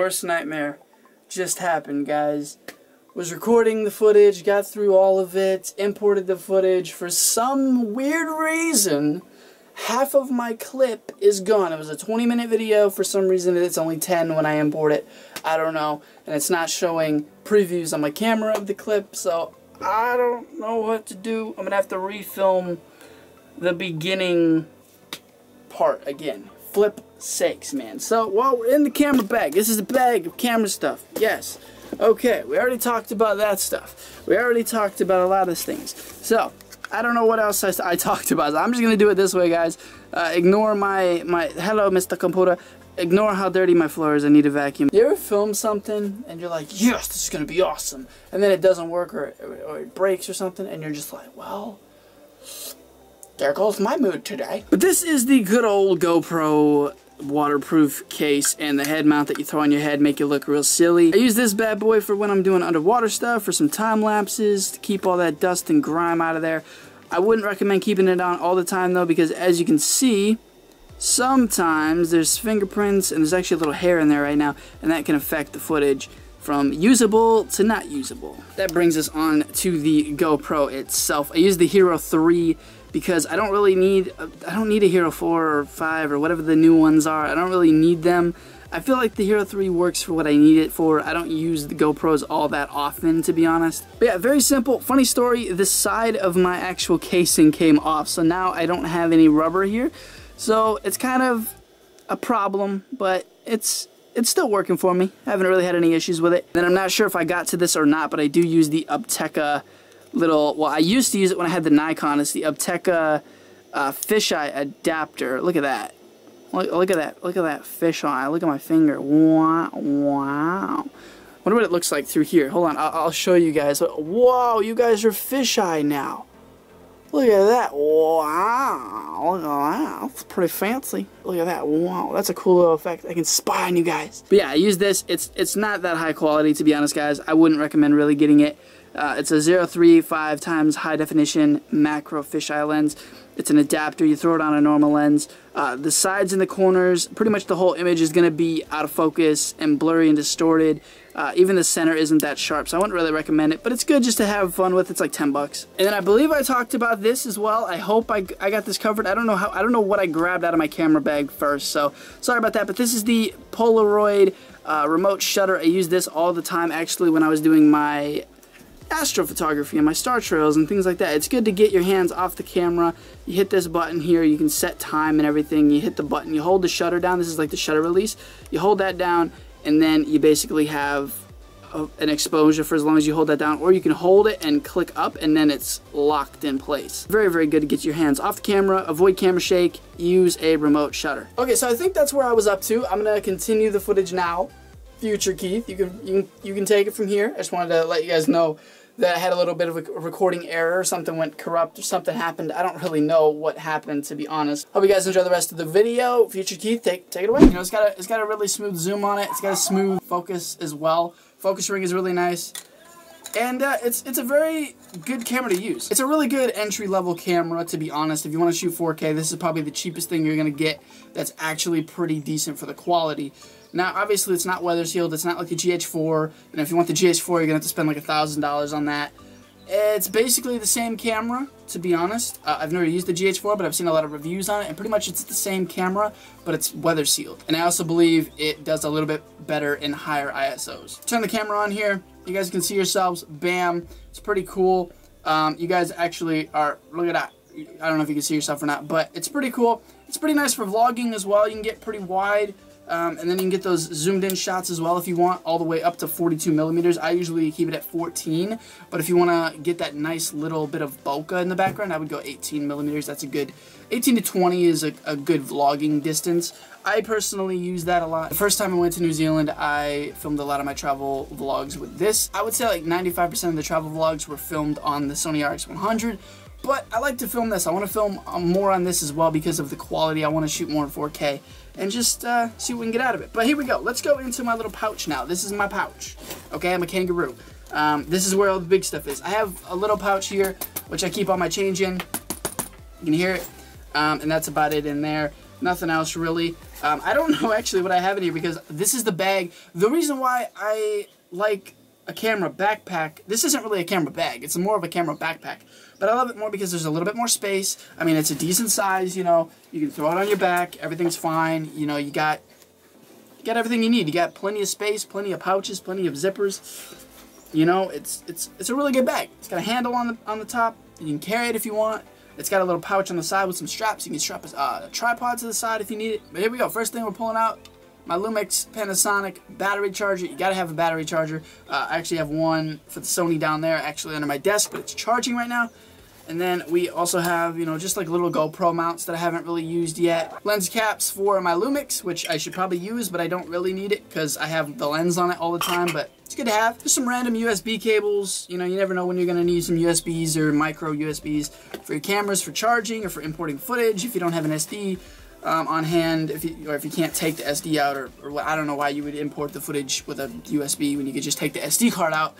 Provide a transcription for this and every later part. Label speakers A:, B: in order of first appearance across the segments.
A: worst nightmare just happened, guys. Was recording the footage, got through all of it, imported the footage. For some weird reason, half of my clip is gone. It was a 20-minute video. For some reason, it's only 10 when I import it. I don't know. And it's not showing previews on my camera of the clip, so I don't know what to do. I'm going to have to refilm the beginning part again. Flip sakes, man. So, while we're in the camera bag, this is a bag of camera stuff. Yes. Okay, we already talked about that stuff. We already talked about a lot of things. So, I don't know what else I talked about. I'm just going to do it this way, guys. Ignore my hello, Mr. Computer. Ignore how dirty my floor is. I need a vacuum. You ever film something and you're like, yes, this is going to be awesome. And then it doesn't work or it breaks or something and you're just like, well, there goes my mood today. But this is the good old GoPro waterproof case and the head mount that you throw on your head, make you look real silly. I use this bad boy for when I'm doing underwater stuff, for some time lapses, to keep all that dust and grime out of there. I wouldn't recommend keeping it on all the time though, because as you can see, sometimes there's fingerprints and there's actually a little hair in there right now, and that can affect the footage from usable to not usable. That brings us on to the GoPro itself. I use the Hero 3 because I don't need a Hero 4 or 5 or whatever the new ones are. I don't really need them. I feel like the Hero 3 works for what I need it for. I don't use the GoPros all that often, to be honest. But yeah, very simple. Funny story, the side of my actual casing came off, so now I don't have any rubber here. So it's kind of a problem, but it's still working for me. I haven't really had any issues with it. Then I'm not sure if I got to this or not, but I do use the Upteka little, well, I used to use it when I had the Nikon. It's the Upteka fisheye adapter. Look at that. Look at that. Look at that fisheye. Look at my finger. Wow. Wow. Wonder what it looks like through here. Hold on. I'll show you guys. Whoa, you guys are fisheye now. Look at that. Wow. Look at that. That's pretty fancy. Look at that. Wow. That's a cool little effect. I can spy on you guys. But yeah, I use this. It's not that high quality, to be honest, guys. I wouldn't recommend really getting it. It's a 0.35 times high definition macro fisheye lens. It's an adapter. You throw it on a normal lens. The sides and the corners, pretty much the whole image is going to be out of focus and blurry and distorted. Even the center isn't that sharp, so I wouldn't really recommend it, but it's good just to have fun with. It's like 10 bucks. And then I believe I talked about this as well. I hope I got this covered. I don't know what I grabbed out of my camera bag first, so sorry about that. But this is the Polaroid remote shutter. I use this all the time, actually, when I was doing my astrophotography and my star trails and things like that. It's good to get your hands off the camera. You hit this button here, you can set time and everything. You hit the button, you hold the shutter down. This is like the shutter release. You hold that down and then you basically have an exposure for as long as you hold that down, or you can hold it and click up and then it's locked in place. Very, very good to get your hands off the camera, avoid camera shake, use a remote shutter. Okay, so I think that's where I was up to. I'm gonna continue the footage now. Future Keith, you can take it from here. I just wanted to let you guys know that I had a little bit of a recording error, something went corrupt, or something happened. I don't really know what happened, to be honest. Hope you guys enjoy the rest of the video. Future Keith, take it away. You know, it's got a really smooth zoom on it. It's got a smooth focus as well. Focus ring is really nice. And it's a very good camera to use. It's a really good entry-level camera, to be honest. If you want to shoot 4K, this is probably the cheapest thing you're going to get that's actually pretty decent for the quality. Now, obviously, it's not weather sealed. It's not like the GH4. And if you want the GH4, you're going to have to spend like $1,000 on that. It's basically the same camera, to be honest. I've never used the GH4, but I've seen a lot of reviews on it. And pretty much it's the same camera, but it's weather sealed. And I also believe it does a little bit better in higher ISOs. Turn the camera on here. You guys can see yourselves. Bam. It's pretty cool. You guys actually are, look at that. I don't know if you can see yourself or not, but it's pretty cool. It's pretty nice for vlogging as well. You can get pretty wide. And then you can get those zoomed in shots as well if you want, all the way up to 42 millimeters. I usually keep it at 14, but if you want to get that nice little bit of bokeh in the background, I would go 18 millimeters. That's a good, 18 to 20 is a good vlogging distance. I personally use that a lot. The first time I went to New Zealand, I filmed a lot of my travel vlogs with this. I would say like 95% of the travel vlogs were filmed on the Sony RX100. But I like to film this. I want to film more on this as well because of the quality. I want to shoot more in 4K and just see what we can get out of it. But here we go. Let's go into my little pouch now. This is my pouch. Okay, I'm a kangaroo. This is where all the big stuff is. I have a little pouch here, which I keep all my change in. You can hear it. And that's about it in there. Nothing else really. I don't know actually what I have in here because this is the bag. The reason why I like a camera backpack, this isn't really a camera bag, it's more of a camera backpack. But I love it more because there's a little bit more space. I mean, it's a decent size, you know. You can throw it on your back, everything's fine. You know, you got everything you need. You got plenty of space, plenty of pouches, plenty of zippers. You know, it's a really good bag. It's got a handle on the top. You can carry it if you want. It's got a little pouch on the side with some straps. You can strap a tripod to the side if you need it. But here we go. First thing we're pulling out, my Lumix Panasonic battery charger. You gotta have a battery charger. I actually have one for the Sony down there, actually under my desk, but it's charging right now. And then we also have, you know, just like little GoPro mounts that I haven't really used yet. Lens caps for my Lumix, which I should probably use, but I don't really need it because I have the lens on it all the time, but it's good to have. Just some random USB cables. You know, you never know when you're going to need some USBs or micro USBs for your cameras for charging or for importing footage if you don't have an SD on hand, if you can't take the SD out, or I don't know why you would import the footage with a USB when you could just take the SD card out.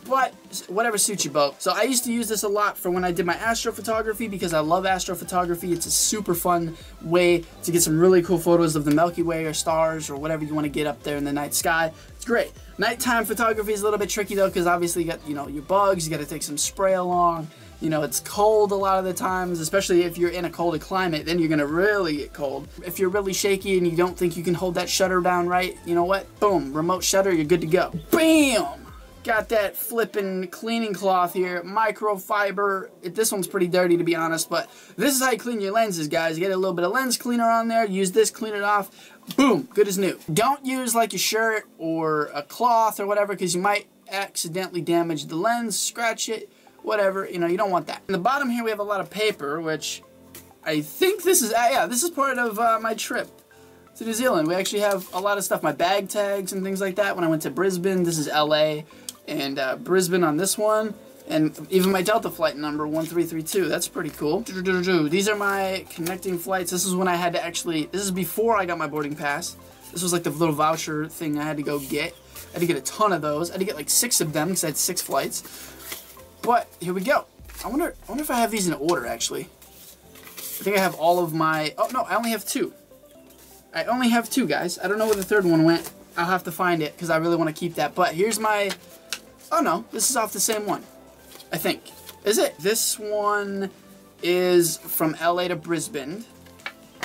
A: But whatever suits you both. So I used to use this a lot for when I did my astrophotography because I love astrophotography. It's a super fun way to get some really cool photos of the Milky Way or stars or whatever you want to get up there in the night sky. It's great. Nighttime photography is a little bit tricky though because obviously you got, you know, your bugs, you got to take some spray along. You know, it's cold a lot of the times, especially if you're in a colder climate, then you're going to really get cold. If you're really shaky and you don't think you can hold that shutter down right, you know what? Boom, remote shutter, you're good to go. Bam! Got that flippin' cleaning cloth here, microfiber. This one's pretty dirty to be honest, but this is how you clean your lenses, guys. You get a little bit of lens cleaner on there, use this, clean it off, boom, good as new. Don't use like a shirt or a cloth or whatever because you might accidentally damage the lens, scratch it, whatever, you know, you don't want that. In the bottom here we have a lot of paper, which I think this is, yeah, this is part of my trip to New Zealand. We actually have a lot of stuff, my bag tags and things like that. When I went to Brisbane, this is LA, and Brisbane on this one, and even my Delta flight number 1332. That's pretty cool. These are my connecting flights. This is when I had to actually, this is before I got my boarding pass. This was like the little voucher thing I had to go get. I had to get a ton of those. I had to get like 6 of them because I had 6 flights. But here we go. I wonder if I have these in order actually. I think I have all of my, oh no, I only have 2. I only have 2, guys. I don't know where the third one went. I'll have to find it because I really want to keep that. But here's my, oh no, this is off the same one, I think. Is it? This one is from LA to Brisbane,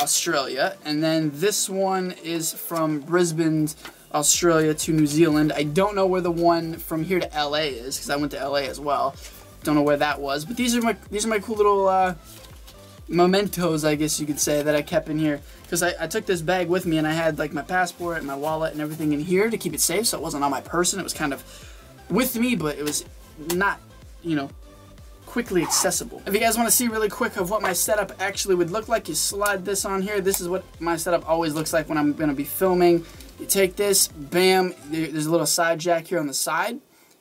A: Australia. And then this one is from Brisbane, Australia to New Zealand. I don't know where the one from here to LA is because I went to LA as well. Don't know where that was. But these are my cool little mementos, I guess you could say, that I kept in here. Because I took this bag with me and I had like my passport and my wallet and everything in here to keep it safe, so it wasn't on my person. It was kind of with me, but it was not, you know, quickly accessible. If you guys want to see really quick of what my setup actually would look like, you slide this on here. This is what my setup always looks like when I'm going to be filming. You take this, bam, there's a little side jack here on the side,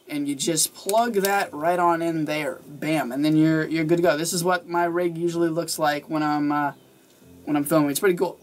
A: and you just plug that right on in there, bam, and then you're good to go. This is what my rig usually looks like when I'm filming. It's pretty cool.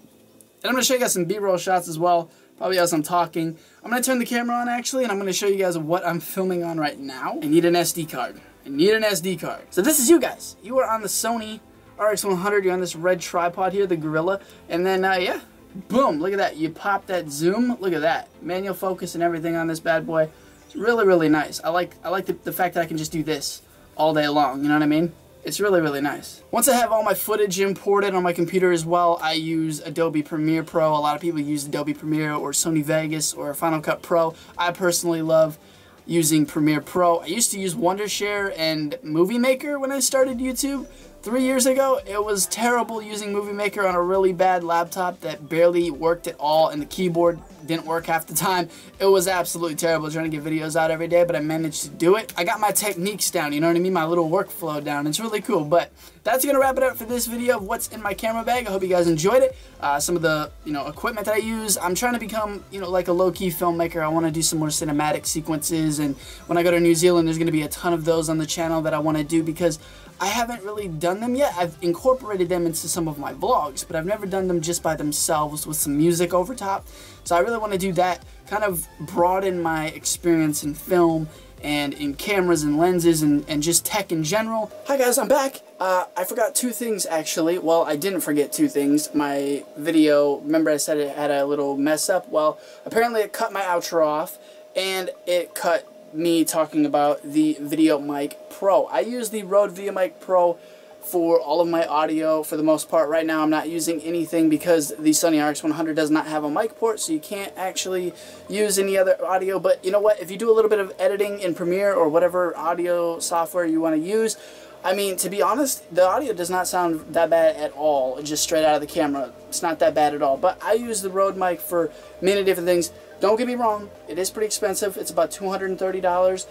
A: And I'm going to show you guys some B-roll shots as well, probably as I'm talking. I'm going to turn the camera on actually, and I'm going to show you guys what I'm filming on right now. I need an SD card. I need an SD card. So this is you guys. You are on the Sony RX100. You're on this red tripod here, the Gorilla, and then yeah, boom, look at that. You pop that zoom. Look at that. Manual focus and everything on this bad boy. It's really, really nice. I like the fact that I can just do this all day long, you know what I mean? It's really, really nice. Once I have all my footage imported on my computer as well, I use Adobe Premiere Pro. A lot of people use Adobe Premiere or Sony Vegas or Final Cut Pro. I personally love using Premiere Pro. I used to use Wondershare and Movie Maker when I started YouTube. 3 years ago, it was terrible using Movie Maker on a really bad laptop that barely worked at all, and the keyboard didn't work half the time. It was absolutely terrible trying to get videos out every day, but I managed to do it. I got my techniques down, you know what I mean? My little workflow down. It's really cool, but that's going to wrap it up for this video of what's in my camera bag. I hope you guys enjoyed it. Some of the, you know, equipment that I use. I'm trying to become, you know, like a low-key filmmaker. I want to do some more cinematic sequences, and when I go to New Zealand, there's going to be a ton of those on the channel that I want to do because I haven't really done them yet. I've incorporated them into some of my vlogs, but I've never done them just by themselves with some music over top. So I really want to do that, kind of broaden my experience in film and in cameras and lenses and just tech in general. Hi guys, I'm back. I forgot two things actually. Well, I didn't forget two things. My video, remember I said it had a little mess up? Well, apparently it cut my outro off, and it cut me talking about the VideoMic Pro. I use the Rode VideoMic Pro for all of my audio for the most part. Right now I'm not using anything because the Sony RX100 does not have a mic port, so you can't actually use any other audio. But you know what, if you do a little bit of editing in Premiere or whatever audio software you want to use, I mean, to be honest, the audio does not sound that bad at all, just straight out of the camera. It's not that bad at all. But I use the Rode mic for many different things. Don't get me wrong, it is pretty expensive. It's about $230.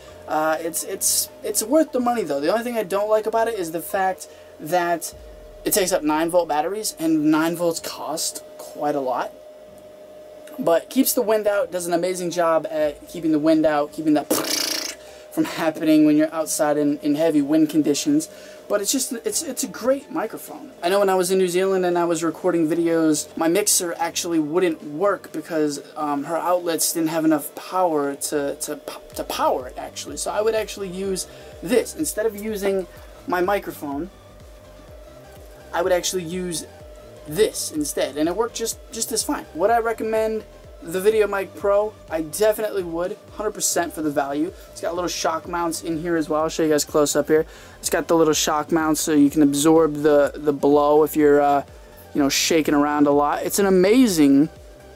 A: It's worth the money though. The only thing I don't like about it is the fact that it takes up 9-volt batteries, and 9 volts cost quite a lot. But keeps the wind out, does an amazing job at keeping the wind out, keeping that from happening when you're outside in heavy wind conditions. But it's just, it's a great microphone. I know when I was in New Zealand and I was recording videos, my mixer actually wouldn't work because her outlets didn't have enough power to power it actually. So I would actually use this. Instead of using my microphone, I would actually use this instead, and it worked just as fine. Would I recommend the VideoMic Pro? I definitely would, 100% for the value. It's got little shock mounts in here as well. I'll show you guys close up here. It's got the little shock mounts so you can absorb the blow if you're you know, shaking around a lot. It's an amazing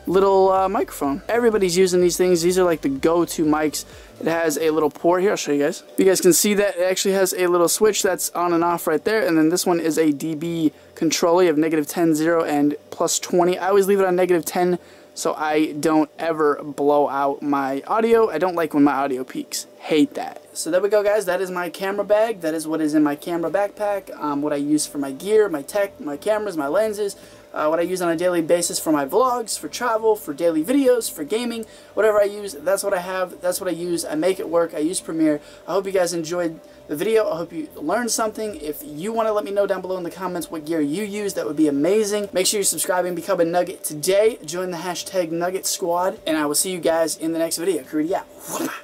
A: little microphone. Everybody's using these things. These are like the go-to mics. It has a little port here. I'll show you guys. You guys can see that it actually has a little switch that's on and off right there, and then this one is a dB controller. You have -10, 0, and +20. I always leave it on -10 so I don't ever blow out my audio. I don't like when my audio peaks. Hate that. So there we go, guys. That is my camera bag. That is what is in my camera backpack. What I use for my gear, my tech, my cameras, my lenses. What I use on a daily basis for my vlogs, for travel, for daily videos, for gaming, whatever I use, that's what I have, that's what I use. I make it work. I use Premiere. I hope you guys enjoyed the video. I hope you learned something. If you want to let me know down below in the comments what gear you use, that would be amazing. Make sure you subscribe and become a Nugget today. Join the #Nugget Squad, and I will see you guys in the next video. Kareeti out.